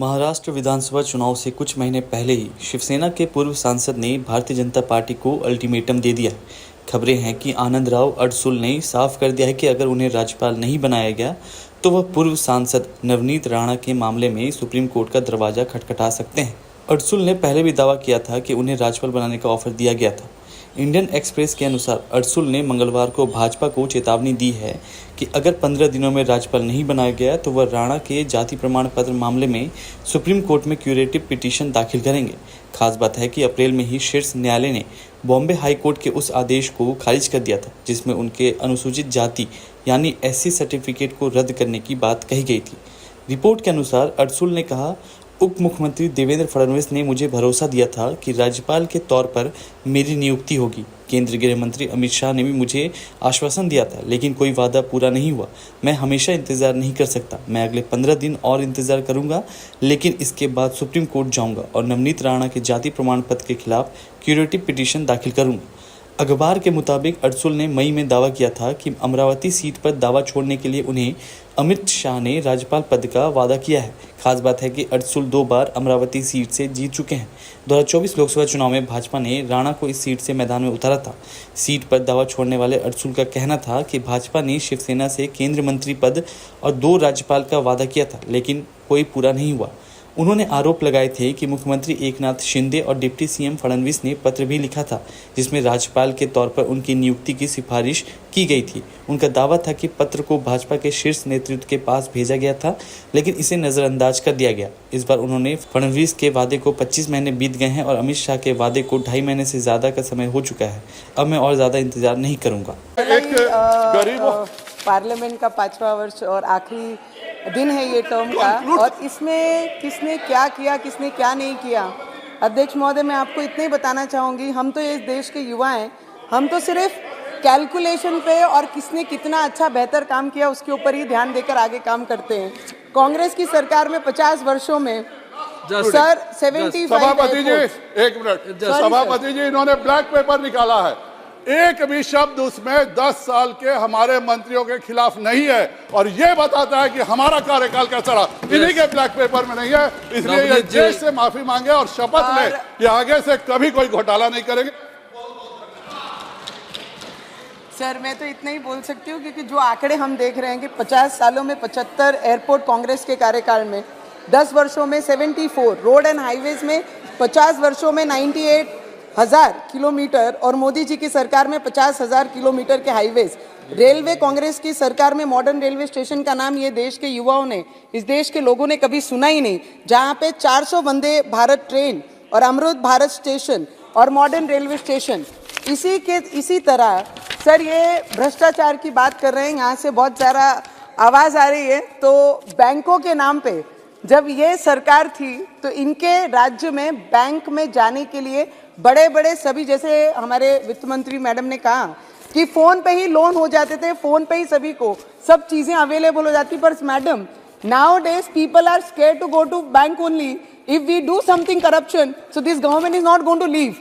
महाराष्ट्र विधानसभा चुनाव से कुछ महीने पहले ही शिवसेना के पूर्व सांसद ने भारतीय जनता पार्टी को अल्टीमेटम दे दिया है। खबरें हैं कि आनंदराव अडसुल ने साफ कर दिया है कि अगर उन्हें राज्यपाल नहीं बनाया गया तो वह पूर्व सांसद नवनीत राणा के मामले में सुप्रीम कोर्ट का दरवाजा खटखटा सकते हैं। अडसुल ने पहले भी दावा किया था कि उन्हें राज्यपाल बनाने का ऑफर दिया गया था। इंडियन एक्सप्रेस के अनुसार अडसुल ने मंगलवार को भाजपा को चेतावनी दी है कि अगर 15 दिनों में राज्यपाल नहीं बनाया गया तो वह राणा के जाति प्रमाण पत्र मामले में सुप्रीम कोर्ट में क्यूरेटिव पिटीशन दाखिल करेंगे। खास बात है कि अप्रैल में ही शीर्ष न्यायालय ने बॉम्बे हाई कोर्ट के उस आदेश को खारिज कर दिया था जिसमें उनके अनुसूचित जाति यानी SC सर्टिफिकेट को रद्द करने की बात कही गई थी। रिपोर्ट के अनुसार अडसुल ने कहा, उप मुख्यमंत्री देवेंद्र फडणवीस ने मुझे भरोसा दिया था कि राज्यपाल के तौर पर मेरी नियुक्ति होगी। केंद्रीय गृह मंत्री अमित शाह ने भी मुझे आश्वासन दिया था, लेकिन कोई वादा पूरा नहीं हुआ। मैं हमेशा इंतजार नहीं कर सकता। मैं अगले 15 दिन और इंतजार करूंगा, लेकिन इसके बाद सुप्रीम कोर्ट जाऊंगा और नवनीत राणा के जाति प्रमाण पत्र के खिलाफ क्यूरेटिव पिटीशन दाखिल करूंगा। अखबार के मुताबिक अडसुल ने मई में दावा किया था कि अमरावती सीट पर दावा छोड़ने के लिए उन्हें अमित शाह ने राज्यपाल पद का वादा किया है। खास बात है कि अडसुल 2 बार अमरावती सीट से जीत चुके हैं। 2024 लोकसभा चुनाव में भाजपा ने राणा को इस सीट से मैदान में उतारा था। सीट पर दावा छोड़ने वाले अडसुल का कहना था कि भाजपा ने शिवसेना से केंद्रीय मंत्री पद और 2 राज्यपाल का वादा किया था, लेकिन कोई पूरा नहीं हुआ। उन्होंने आरोप लगाए थे कि मुख्यमंत्री एकनाथ शिंदे और डिप्टी CM फडणवीस ने पत्र भी लिखा था जिसमें राज्यपाल के तौर पर उनकी नियुक्ति की सिफारिश की गई थी। उनका दावा था कि पत्र को भाजपा के शीर्ष नेतृत्व के पास भेजा गया था, लेकिन इसे नज़रअंदाज कर दिया गया। इस बार उन्होंने फडणवीस के वादे को 25 महीने बीत गए हैं और अमित शाह के वादे को 2.5 महीने से ज़्यादा का समय हो चुका है। अब मैं और ज़्यादा इंतजार नहीं करूँगा। पार्लियामेंट का 5वां वर्ष और आखिरी दिन है ये टर्म का, और इसमें किसने क्या किया, किसने क्या नहीं किया। अध्यक्ष महोदय, मैं आपको इतना ही बताना चाहूँगी, हम तो इस देश के युवा हैं। हम तो सिर्फ कैलकुलेशन पे और किसने कितना अच्छा बेहतर काम किया उसके ऊपर ही ध्यान देकर आगे काम करते हैं। कांग्रेस की सरकार में 50 वर्षों में सर 75 सभापति जी, एक मिनट, सभापति जी, इन्होंने ब्लैक पेपर निकाला है। एक भी शब्द उसमें 10 साल के हमारे मंत्रियों के खिलाफ नहीं है और ये बताता है कि हमारा कार्यकाल कैसा रहा। इन्हीं के ब्लैक पेपर में नहीं है, इसलिए ये देश से माफी मांगे और शपथ ले कि आगे से कभी कोई घोटाला नहीं करेंगे। सर, मैं तो इतना ही बोल सकती हूँ क्योंकि जो आंकड़े हम देख रहे हैं कि 50 सालों में 75 एयरपोर्ट कांग्रेस के कार्यकाल में, 10 वर्षों में 74 रोड एंड हाईवेज में, 50 वर्षों में 98,000 किलोमीटर और मोदी जी की सरकार में 50,000 किलोमीटर के हाईवेज। रेलवे कांग्रेस की सरकार में मॉडर्न रेलवे स्टेशन का नाम ये देश के युवाओं ने, इस देश के लोगों ने कभी सुना ही नहीं, जहाँ पे 400 वंदे भारत ट्रेन और अमृत भारत स्टेशन और मॉडर्न रेलवे स्टेशन। इसी तरह सर, ये भ्रष्टाचार की बात कर रहे हैं, यहाँ से बहुत ज़्यादा आवाज़ आ रही है। तो बैंकों के नाम पे जब ये सरकार थी तो इनके राज्य में बैंक में जाने के लिए बड़े बड़े सभी, जैसे हमारे वित्त मंत्री मैडम ने कहा कि फ़ोन पे ही लोन हो जाते थे, फ़ोन पे ही सभी को सब चीज़ें अवेलेबल हो जाती। पर madam, now days people are scared to go to bank only if we do something corruption, so this government is not going to leave.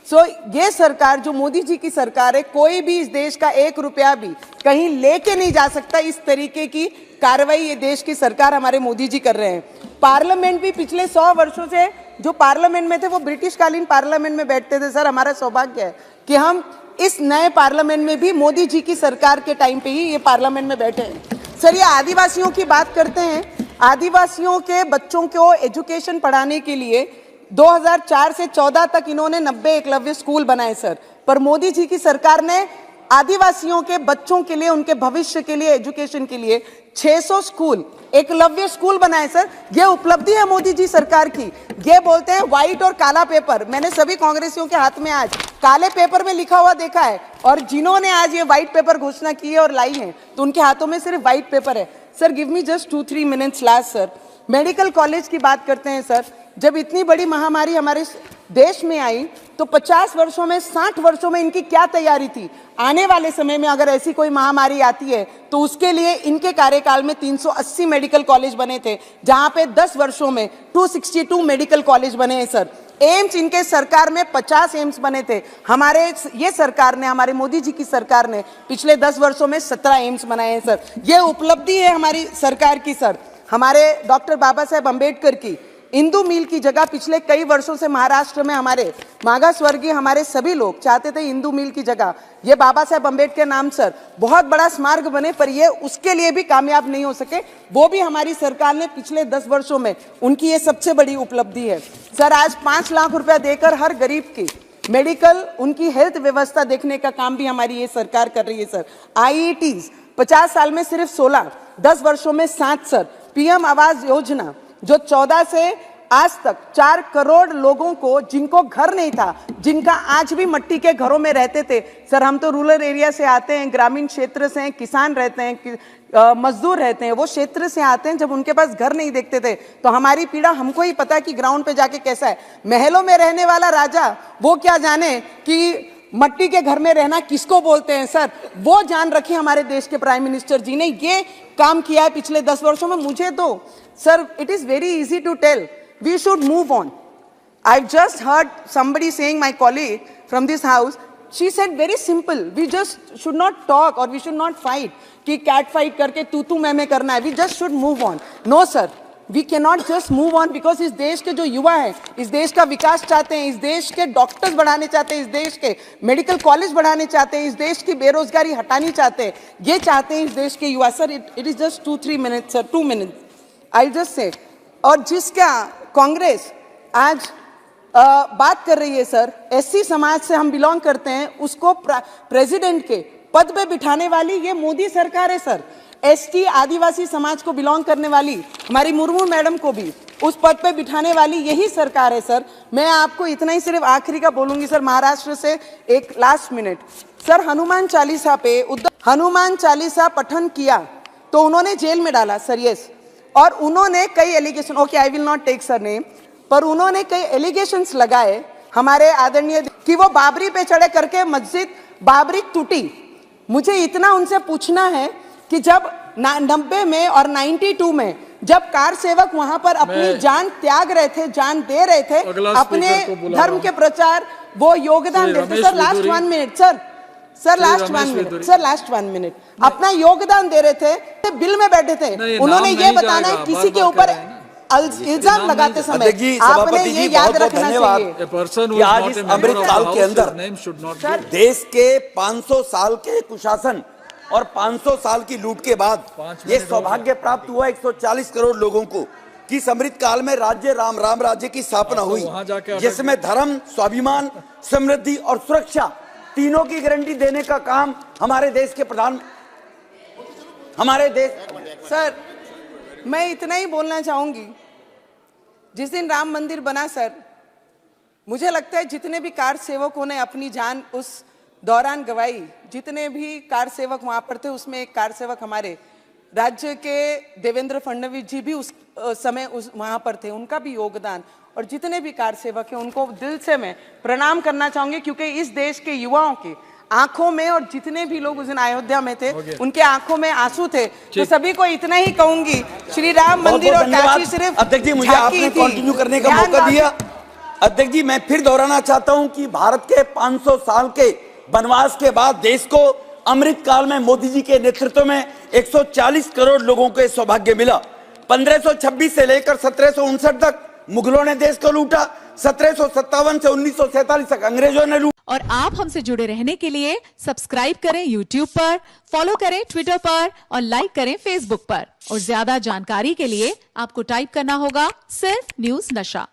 So ये सरकार जो मोदी जी की सरकार है, कोई भी इस देश का 1 रुपया भी कहीं लेके नहीं जा सकता। इस तरीके की कार्रवाई ये देश की सरकार हमारे मोदी जी कर रहे हैं। पार्लियामेंट भी पिछले 100 वर्षों से जो पार्लियामेंट में थे वो ब्रिटिश कालीन पार्लियामेंट में बैठते थे। सर, हमारा सौभाग्य है कि हम इस नए पार्लियामेंट में भी मोदी जी की सरकार के टाइम पे ही ये पार्लियामेंट में बैठे हैं। सर, ये आदिवासियों की बात करते हैं। आदिवासियों के बच्चों को एजुकेशन पढ़ाने के लिए 2004 से 14 तक इन्होंने 90 एकलव्य स्कूल बनाए सर। पर मोदी जी की सरकार ने आदिवासियों के बच्चों के लिए, उनके भविष्य के लिए, एजुकेशन के लिए 600 स्कूल, एकलव्य स्कूल बनाए सर। ये उपलब्धि है मोदी जी सरकार की। ये बोलते हैं व्हाइट और काला पेपर। मैंने सभी कांग्रेसियों के हाथ में आज काले पेपर में लिखा हुआ देखा है, और जिन्होंने आज ये व्हाइट पेपर घोषणा की है और लाई है तो उनके हाथों में सिर्फ व्हाइट पेपर है। Sir, give me just 2-3 minutes last sir. Medical college की बात करते हैं सर। जब इतनी बड़ी महामारी हमारे देश में आई तो 50 वर्षों में, 60 वर्षों में इनकी क्या तैयारी थी। आने वाले समय में अगर ऐसी कोई महामारी आती है तो उसके लिए इनके कार्यकाल में 380 मेडिकल कॉलेज बने थे, जहां पे 10 वर्षों में 262 मेडिकल कॉलेज बने हैं सर। एम्स इनके सरकार में 50 एम्स बने थे। हमारे ये सरकार ने, हमारे मोदी जी की सरकार ने पिछले 10 वर्षों में 17 एम्स बनाए हैं सर। ये उपलब्धि है हमारी सरकार की सर। हमारे डॉक्टर बाबा साहेब अम्बेडकर की इंदू मील की जगह पिछले कई वर्षों से महाराष्ट्र में हमारे मागास वर्गीय हमारे सभी लोग चाहते थे इंदू मील की जगह ये बाबा साहेब अम्बेडकर नाम सर बहुत बड़ा स्मारक बने, पर ये उसके लिए भी कामयाब नहीं हो सके। वो भी हमारी सरकार ने पिछले 10 वर्षों में, उनकी ये सबसे बड़ी उपलब्धि है सर। आज 5 लाख रुपया देकर हर गरीब की मेडिकल, उनकी हेल्थ व्यवस्था देखने का काम भी हमारी ये सरकार कर रही है सर। IITs 50 साल में सिर्फ 16, 10 वर्षों में 7 सर। PM आवास योजना जो 14 से आज तक 4 करोड़ लोगों को, जिनको घर नहीं था, जिनका आज भी मट्टी के घरों में रहते थे सर। हम तो रूरल एरिया से आते हैं, ग्रामीण क्षेत्र से हैं, किसान रहते हैं, मजदूर रहते हैं, वो क्षेत्र से आते हैं। जब उनके पास घर नहीं देखते थे तो हमारी पीड़ा हमको ही पता है कि ग्राउंड पे जाके कैसा है। महलों में रहने वाला राजा वो क्या जाने कि मट्टी के घर में रहना किसको बोलते हैं सर। वो जान रखी हमारे देश के प्राइम मिनिस्टर जी ने, ये काम किया है पिछले 10 वर्षों में। मुझे तो sir it is very easy to tell, we should move on. I've just heard somebody saying, my colleague from this house, she said very simple, we just should not talk or we should not fight कि cat fight करके तू मैं करना है, we just should move on. No sir, we cannot just move on because इस देश के जो युवा हैं, इस देश का विकास चाहते हैं, इस देश के डॉक्टर्स बढ़ाने चाहते हैं, इस देश के मेडिकल कॉलेज बढ़ाने चाहते हैं, इस देश की बेरोजगारी हटानी चाहते हैं, ये चाहते हैं इस देश के युवा sir. It is just 2-3 minutes sir, 2 minutes I just say. और जिसका कांग्रेस आज बात कर रही है सर, SC समाज से हम बिलोंग करते हैं, उसको प्रेसिडेंट के पद पे बिठाने वाली ये मोदी सरकार है सर। ST आदिवासी समाज को बिलोंग करने वाली हमारी मुर्मू मैडम को भी उस पद पे बिठाने वाली यही सरकार है सर। मैं आपको इतना ही सिर्फ आखिरी का बोलूंगी सर, महाराष्ट्र से एक last minute sir. Hanuman Chalisa पे हनुमान चालीसा पठन किया तो उन्होंने जेल में डाला सर, यस। और उन्होंने कई allegation, okay I will not take sir name, पर उन्होंने कई एलिगेशंस लगाए हमारे आदरणीय कि वो बाबरी पे चढ़े करके मस्जिद बाबरी टूटी। मुझे इतना उनसे पूछना है कि जब 90 में और 92 में जब कार सेवक वहां पर अपनी जान त्याग रहे थे, जान दे रहे थे अपने धर्म के प्रचार, वो योगदान देते sir. Last 1 minute sir, last 1 minute sir, last 1 minute अपना योगदान दे रहे थे, बिल में बैठे थे। उन्होंने ये बताना है किसी के ऊपर इल्जाम लगाते समय आपने ये याद रखना चाहिए कि आज इस अमृतकाल के अंदर देश के 500 साल के कुशासन और 500 साल की लूट के बाद ये सौभाग्य प्राप्त हुआ 140 करोड़ लोगों को कि इस अमृतकाल में राज्य राम राज्य की स्थापना हुई, जिसमें धर्म, स्वाभिमान, समृद्धि और सुरक्षा तीनों की गारंटी देने का काम हमारे देश के सर। मैं इतना ही बोलना चाहूंगी, जिस दिन राम मंदिर बना सर, मुझे लगता है जितने भी कार सेवकों ने अपनी जान उस दौरान गवाई, जितने भी कार सेवक वहां पर थे, उसमें एक कार सेवक हमारे राज्य के देवेंद्र फडणवीस जी भी उस समय वहां पर थे, उनका भी योगदान, और जितने भी कार सेवक हैं उनको दिल से मैं प्रणाम करना चाहूंगी, क्योंकि इस देश के युवाओं की आंखों में, और जितने भी लोग उस दिन अयोध्या में थे उनके आंखों में आंसू थे। तो सभी को इतना ही कहूंगी, श्री राम मंदिर और काशी सिर्फ अध्यक्ष जी, मुझे आपने कंटिन्यू करने का मौका दिया। अध्यक्ष जी, मैं फिर दोहराना चाहता हूं कि भारत के 500 साल के वनवास के बाद देश को अमृतकाल में मोदी जी के नेतृत्व में 140 करोड़ लोगों को सौभाग्य मिला। 1526 से लेकर 1759 तक मुगलों ने देश को लूटा, 1757 से 1947 तक अंग्रेजों ने लूटा। और आप हमसे जुड़े रहने के लिए सब्सक्राइब करें YouTube पर, फॉलो करें Twitter पर और लाइक करें Facebook पर। और ज्यादा जानकारी के लिए आपको टाइप करना होगा सिर्फ न्यूज नशा।